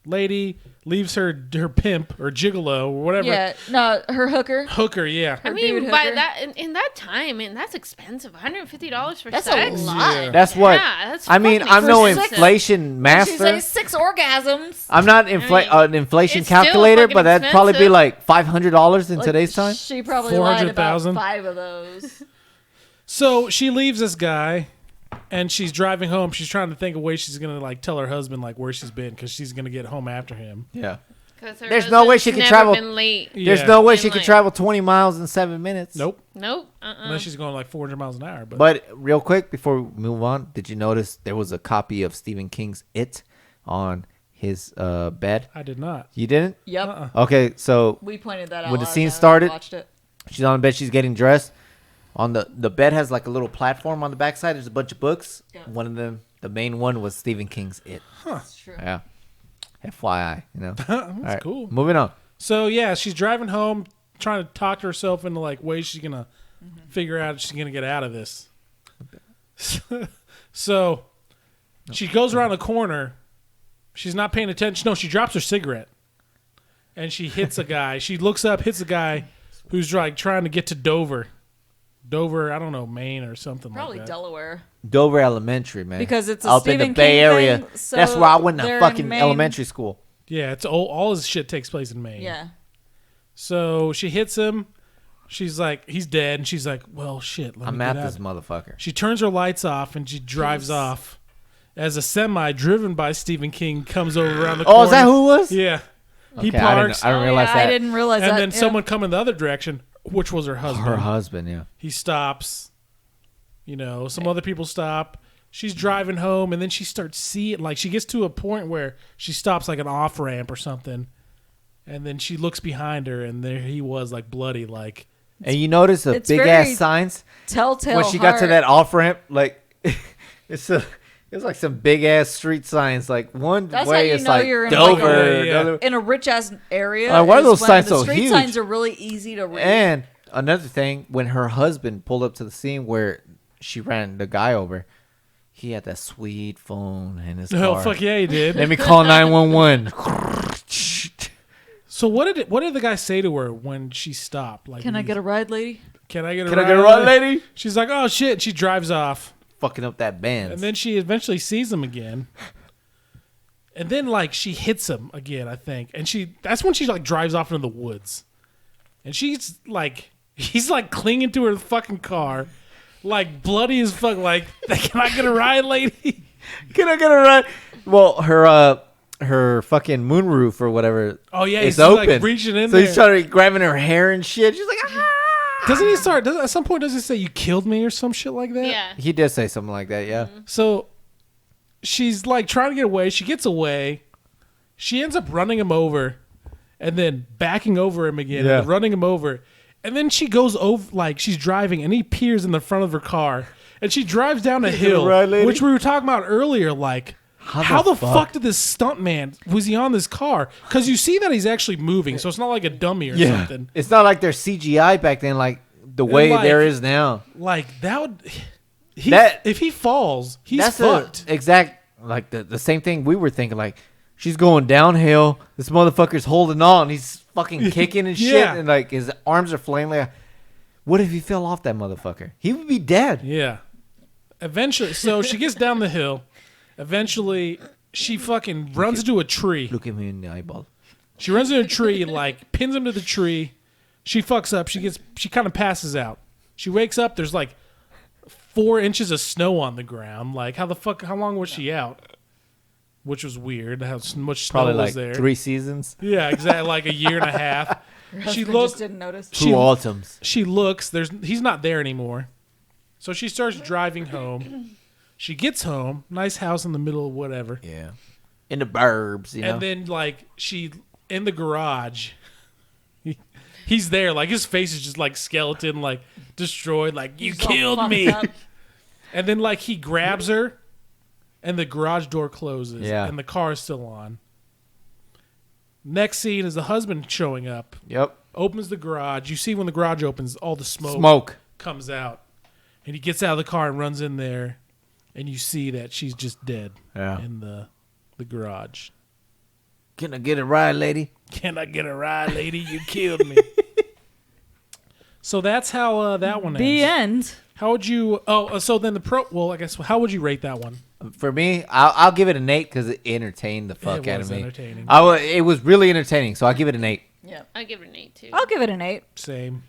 lady leaves her pimp or gigolo or whatever Yeah, no, her hooker. hooker. Yeah, I Her mean, dude by hooker. that in that time, man, that's expensive. $150 for That's a sex. lot. Yeah. That's what. Yeah, that's I mean, fucking I'm no expensive. inflation She's master. like 6 orgasms. I'm not mean, an inflation it's still calculator, fucking but that'd probably be expensive. like $500 in Like, today's time. She probably lied about 400,000. 5 of those. So she leaves this guy, and she's driving home. She's trying to think of ways she's gonna like tell her husband like where she's been because she's gonna get home after him. Yeah. 'Cause her There's no way she husband's can never travel- Been late. There's Yeah. no way In she could life. travel 20 miles in 7 minutes. Nope, Nope. unless she's going like 400 miles an hour. But, But real quick, before we move on, did you notice there was a copy of Stephen King's It on his bed? I did not. You didn't? Yep. Uh-uh. Okay, so We pointed that out. When the last scene time I started- watched it. she's on the bed, she's getting dressed. On the bed has like a little platform on the backside. There's a bunch of books. Yeah. One of them, the main one, was Stephen King's It. That's true. Yeah. FYI, you know. That's All right, cool. Moving on. So yeah, she's driving home, trying to talk to herself into like ways she's gonna figure out if she's gonna get out of this. So she goes around a corner. She's not paying attention. No, she drops her cigarette, and she hits a guy. She looks up, hits a guy who's like trying to get to Dover. Dover, I don't know, Maine or something Probably like that. Delaware. Dover Elementary, man. Because it's a up in Stephen the Bay King Area. thing, so That's where I went to they're in fucking Maine. elementary school. Yeah, it's all his shit takes place in Maine. Yeah. So she hits him. She's like, he's dead, and she's like, well, shit. Let I'm me at get this out. motherfucker. She turns her lights off and she drives off as a semi driven by Stephen King comes over around the corner. Oh, is that who it was? Yeah. He Okay, I didn't parks, know- I didn't realize that. I didn't realize and that. then yeah. someone coming the other direction, which was her husband. Her husband, yeah. He stops. You know, some other people stop. She's driving home, and then she starts seeing, like, she gets to a point where she stops like an off ramp or something, and then she looks behind her, and there he was, like, bloody, like. And you notice the It's big very ass signs Telltale when she got to Heart. that off ramp, like it's a It's like some big ass street signs. Like one That's how way you it's know like you're in Dover. like a- another- in a rich ass area. Why are is those when signs the so street huge? signs are really easy to read. And another thing, when her husband pulled up to the scene where she ran the guy over, he had that sweet phone in his Oh car. fuck yeah, he did. Let me call 911. So what did the guy say to her when she stopped? Like, Can I get a ride, lady? Can I get a Can I ride? get a ride, lady? She's like, oh shit. She drives off, Fucking up that band. and then she eventually sees him again. And then like she hits him again, I think, and that's when she like drives off into the woods, and he's like clinging to her fucking car, like bloody as fuck. Like, can I get a ride, lady? Can I get a ride? Well, her fucking moonroof or whatever. Oh yeah, it's he's open. like reaching in so there. he's trying to grabbing her hair and shit. She's like, ah. Doesn't he start? At some point, does he say you killed me or some shit like that? Yeah. He did say something like that, yeah. So she's like trying to get away. She gets away. She ends up running him over and then backing over him again Yeah. and running him over. And then she goes over, like she's driving and he peers in the front of her car and she drives down a hill, right, lady? which we were talking about earlier. Like, how the fuck? fuck did this stuntman, was he on this car? Because you see that he's actually moving, so it's not like a dummy or something. It's not like there's CGI back then, like the way like- there is now. Like, that would. If he falls, he's That's fucked. like the same thing we were thinking. Like, she's going downhill. This motherfucker's holding on. He's fucking kicking and shit. Yeah. And like his arms are flailing. Like, what if he fell off that motherfucker? He would be dead. Yeah. Eventually, so she gets down the hill. Eventually, she fucking runs into a tree. Look at me in the eyeball. She runs into a tree, like pins him to the tree. She fucks up. She kind of passes out. She wakes up. There's like 4 inches of snow on the ground. Like, how long was she out? Which was weird. How much snow Probably was like there? 3 seasons. Yeah, exactly. Like a year and a half. Her She husband looks. just didn't notice. 2 autumns. She looks. He's not there anymore. So she starts driving home. She gets home. Nice house in the middle of whatever. Yeah. In the burbs, you know. And then like she in the garage. He's there. Like his face is just like skeleton, like destroyed. Like, you He's all killed fucked me. up. And then like he grabs her, and the garage door closes. Yeah. And the car is still on. Next scene is the husband showing up. Yep. Opens the garage. You see when the garage opens, all the Smoke. comes out, and he gets out of the car and runs in there, and you see that she's just dead Yeah. in the garage. Can I get a ride, lady? Can I get a ride, lady? You killed me. So that's how that one The ends. end. How would you? Oh, so then well, I guess how would you rate that one? For me, I'll give it an 8 because it entertained the fuck It out was of me. entertaining. It was really entertaining, so I'll give it an 8. Yeah. I give it an 8 too. I'll give it an 8. Same.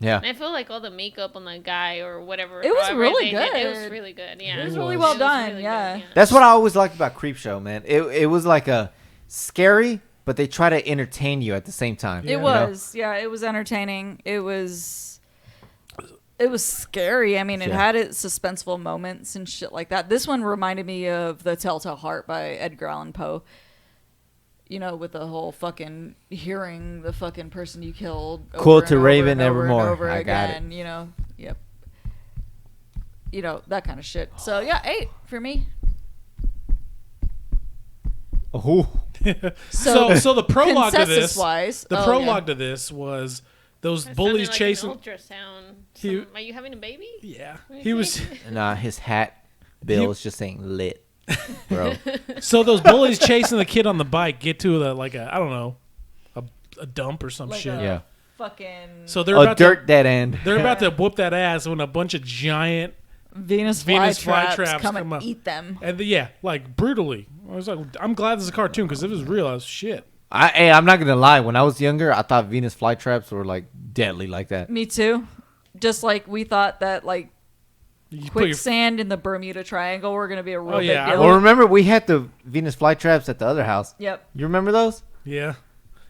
Yeah. And I feel like all the makeup on the guy or whatever. It was however really they did, It good. was really good. Yeah. It was It really was. well It was done. really Yeah. good, That's what I always liked about Creepshow, man. It was like a scary, but they try to entertain you at the same time. It Yeah. was. Yeah, it was entertaining. It was scary. I mean, it Yeah. had its suspenseful moments and shit like that. This one reminded me of The Telltale Heart by Edgar Allan Poe. You know, with the whole fucking hearing the fucking person you killed. over Quote and to over Raven and over and Evermore. over I got it. again, you know. Yep. You know, that kind of shit. So, yeah, 8 for me. Oh, So the prologue to this, Consensus-wise. the oh, prologue to this was those That bullies sounded like chasing. An ultrasound. He- Are you having a baby? Yeah, What do he you was. think? nah, his hat bill He- is just saying lit, bro. So those bullies chasing the kid on the bike get to I don't know, a dump or some Like shit. a- Yeah, Fucking So they're a about dirt dead end. they're about to whoop that ass when a bunch of giant Venus Venus flytraps flytraps come come and up. eat them. and like brutally. I was like, I'm glad this is a cartoon because if it was real, I was shit. I'm not gonna lie. When I was younger, I thought Venus flytraps were like deadly like that. Me too. Just like we thought that like You put your- quicksand in the Bermuda Triangle were gonna be a real Oh, big yeah, I deal. Well, remember we had the Venus flytraps at the other house. Yep, You remember those? yeah.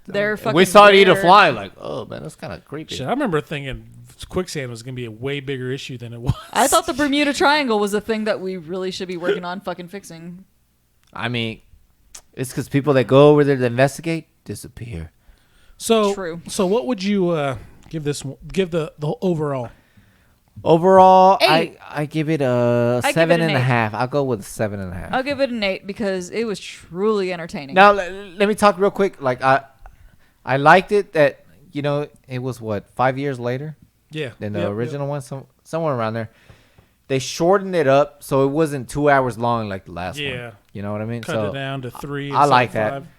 they're fucking. We saw it eat a weird. fly. Like, oh man, that's kind of creepy. Shit, I remember thinking quicksand was gonna be a way bigger issue than it was. I thought the Bermuda Triangle was a thing that we really should be working on fucking fixing. I mean, it's because people that go over there to investigate disappear. so. True. So what would you give this? Give the overall? Overall, 8. I give it a I give it seven an and a 8. half. I'll go with a 7.5. I'll give it an 8 because it was truly entertaining. Now let me talk real quick. Like I liked it that it was what 5 years later Yeah. than the Yep, original one, somewhere around there. They shortened it up so it wasn't 2 hours long like the last one. Yeah. You know what I mean? Cut it down to 3. I like instead of that. 5.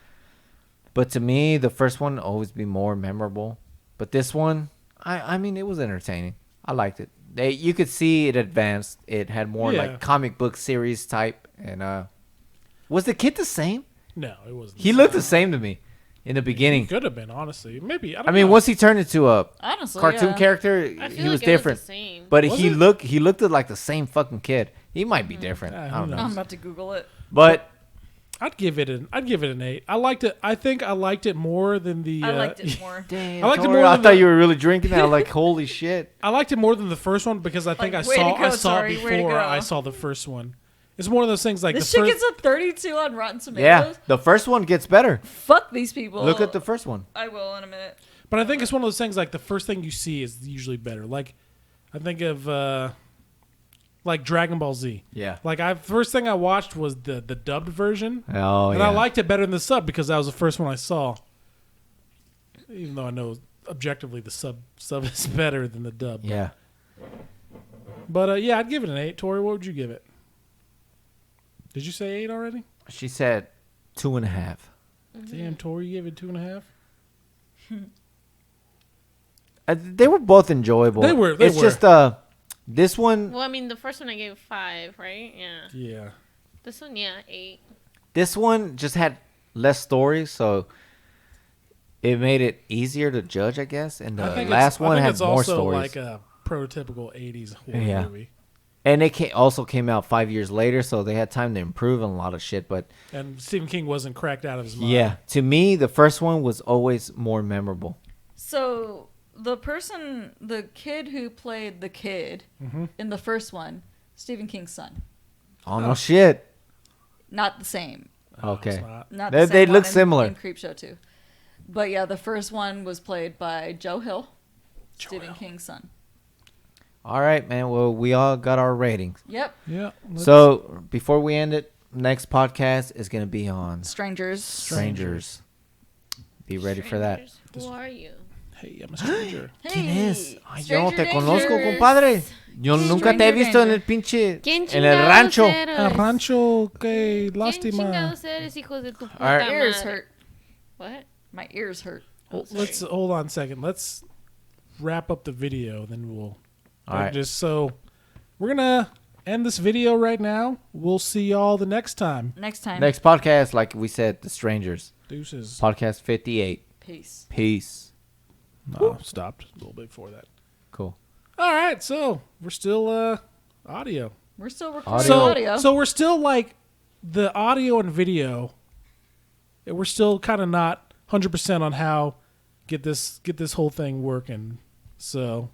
But to me, the first one always be more memorable. But this one, I mean, it was entertaining. I liked it. You could see it advanced. It had more Yeah. like comic book series type. And was the kid the same? No, it wasn't. He looked the same to me in the He beginning. could have been, honestly. Maybe. I I don't mean, know. once he turned into a Honestly, cartoon yeah. character, I feel he like was it different. Was the same. But Was he it? looked like the same fucking kid. He might be different. Yeah, I who don't know. knows? I'm about to Google it. But I'd give it an 8. I liked it. I think I liked it more than the. I liked it more. damn, I liked it Tori, more I than thought the- you were really drinking that. Like, holy shit. I liked it more than the first one because I think Like, I way to saw go, I saw Tori, it way to before go. I saw the first one. It's one of those things like This the shit first. gets a 32 on Rotten Tomatoes. Yeah, the first one gets better. Fuck these people. Look at the first one. I will in a minute. But I think it's one of those things like the first thing you see is usually better. Like I think of like Dragon Ball Z. Yeah. Like first thing I watched was the dubbed version. Oh, And yeah. I liked it better than the sub because that was the first one I saw. Even though I know objectively the sub is better than the dub. Yeah. But yeah, I'd give it an 8. Tori, what would you give it? Did you say 8 already? She said 2.5. Damn, Tori, you gave it 2.5. They were both enjoyable. They were. It's just this one. Well, I mean, the first one I gave 5, right? Yeah. Yeah. This one, yeah, 8. This one just had less story, so it made it easier to judge, I guess. And the last one had more it's also stories. like a prototypical 80s horror Yeah. movie. And it also came out 5 years later, so they had time to improve on a lot of shit. But And Stephen King wasn't cracked out of his mind. yeah, to me, the first one was always more memorable. So the kid who played the kid Mm-hmm. in the first one, Stephen King's son. Oh, no shit. Not the same. Okay. It's not. Not They- the same they one look in- similar. in Creepshow too. But yeah, the first one was played by Joe Hill, Stephen Hill. King's son. All right, man. Well, we all got our ratings. Yep. Yeah. So before we end it, next podcast is going to be on Strangers. Strangers. Be ready for that. Strangers, Who are you? Hey, I'm a stranger. ¿Quién es? Ay, yo no te Stranger conozco, Danger. compadre. Yo nunca te he Stranger visto en Danger. el pinche. ¿Quién En el chingados rancho. eres? El rancho, que ¿Quién lástima. chingados eres, hijos de tu puta All right. My ears madre? hurt. What? My ears hurt. Let's hold on a second. Let's wrap up the video, then we'll. All right. Just so we're gonna end this video right now. We'll see y'all the next time. Next time. Next podcast, like we said, The Strangers. Deuces. Podcast 58. Peace. Peace. No, stopped a little bit before that. Cool. All right, so we're still audio. We're still recording So audio. so we're still like the audio and video. We're still kind of not 100% on how get this whole thing working. So,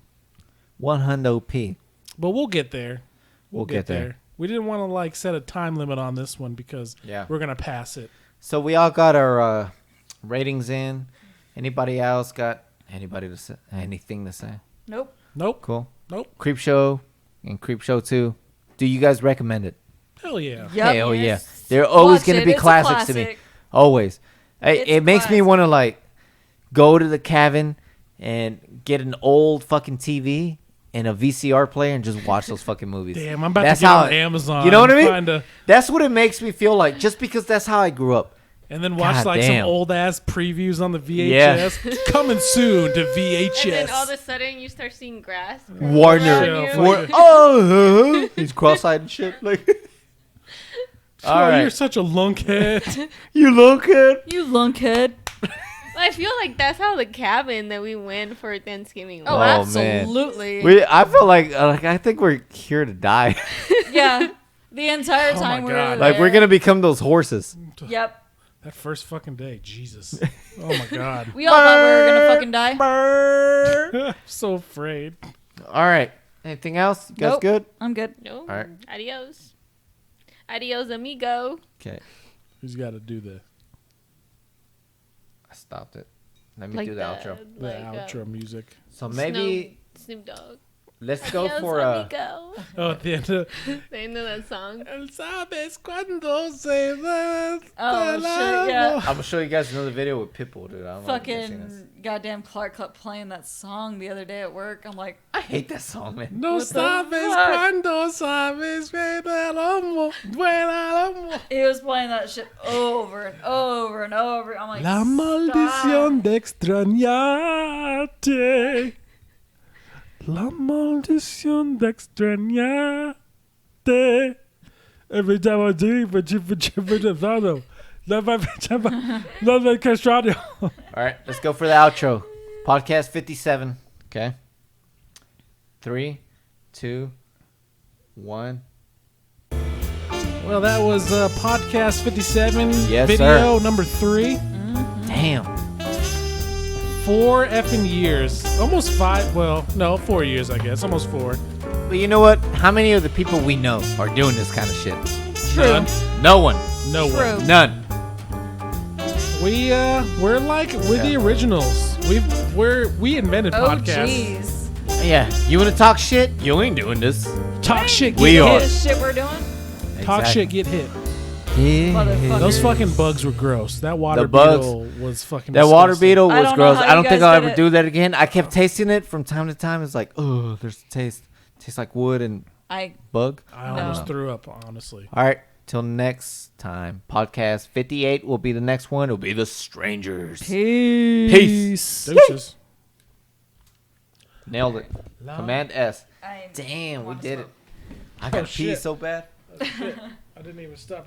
100p. but we'll get there. We'll get there. We didn't want to like set a time limit on this one because Yeah. we're gonna pass it. So we all got our ratings in. Anybody else got anything to say? Nope. Nope. Cool. Nope. Creepshow and Creepshow 2. Do you guys recommend it? Hell yeah. Yep. Hell Yes. yeah. They're always Watch going to it. be It's a classics to me. classic. Always. It's It makes me classic. want to like go to the cabin and get an old fucking TV and a VCR player and just watch those fucking movies. Damn, I'm about That's to get how on Amazon. You know what I and mean? find That's what it makes me feel like. Just because that's how I grew up. and then watch God like damn. some old ass previews on the VHS. Coming soon to VHS. And then all of a sudden you start seeing grass. Warner. Yeah, War- fuck oh, he's cross-eyed and shit. Like, Oh, all right. you're such a lunkhead. You look good. You lunkhead. I feel like that's how the cabin that we went for Thanksgiving Oh, was. man. absolutely. I feel like I think we're here to die. Yeah. The entire Oh time my we were God. there. Like we're gonna become those horses. Yep. That first fucking day, Jesus. Oh my God. We all thought we were gonna fucking die. I'm so afraid. All right. Anything else? You guys Nope. good? I'm good. No. All right. Adios. Adios, amigo. Okay. Who's got to do the I stopped it. Let me do the outro. outro music? So maybe Snoop Dogg. Let's go Yes, for let me go. Oh, at the end of They know that song. El sabes cuando se va. Oh, shit, yeah. I'm gonna show you guys another video with Pitbull, dude. I don't know if you guys seen this. Fucking goddamn Clark kept playing that song the other day at work. I'm like, I hate that song, man. No What the sabes fuck? cuando sabes ver el amo, ver el amo. he was playing that shit over and over and over. I'm like, La stop. maldición de extrañarte. La maldición de extrañarte. Every time I do, but you know, love castradio. All right, let's go for the outro. Podcast 57. Okay. 3, 2, 1. Well, that was podcast 57, Yes, video number 3. Damn. 4 effing years, almost 5. Well, no, 4 years, I guess, almost 4. But you know what? How many of the people we know are doing this kind of shit? None. No one. No True. one. None. We're like the originals. We invented Oh, podcasts. jeez. Yeah. You want to talk shit? You ain't doing this. Talk shit, get We are. hit. This shit we're doing? Talk shit, get hit. Motherfucker. Those fucking bugs were gross. That water The bugs. beetle was fucking That water disgusting. beetle I was don't know gross. how I you don't think guys I'll did ever it. do that again. I kept tasting it from time to time. It's like, oh, there's a taste. Tastes like wood and bug. I almost No. threw up, honestly. All right. Till next time. Podcast 58 will be the next one. It'll be The Strangers. Peace. Deuces. Nailed it. Command S. I Damn, we wanna did it. smoke. I got to pee shit. so bad. I didn't even stop.